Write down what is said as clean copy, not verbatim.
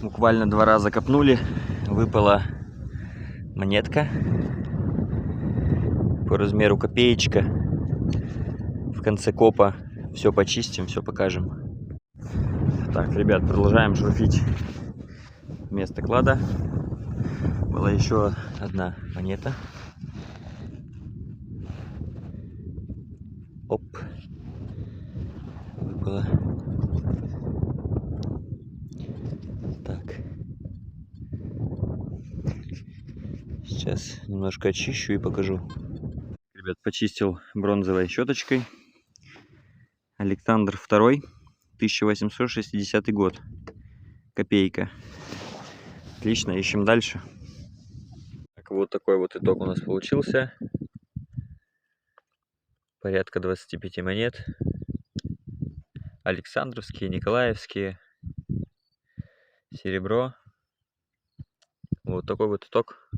Буквально 2 раза копнули, выпала монетка по размеру копеечка. В конце копа все почистим, все покажем. Так, ребят, продолжаем шурфить место клада. Была еще одна монета. Оп, выпала. Так, сейчас немножко очищу и покажу. Ребят, почистил бронзовой щеточкой. Александр II, 1860 год. Копейка. Отлично, ищем дальше. Так, вот такой вот итог у нас получился. Порядка 25 монет. Александровские, Николаевские, серебро. Вот такой вот итог.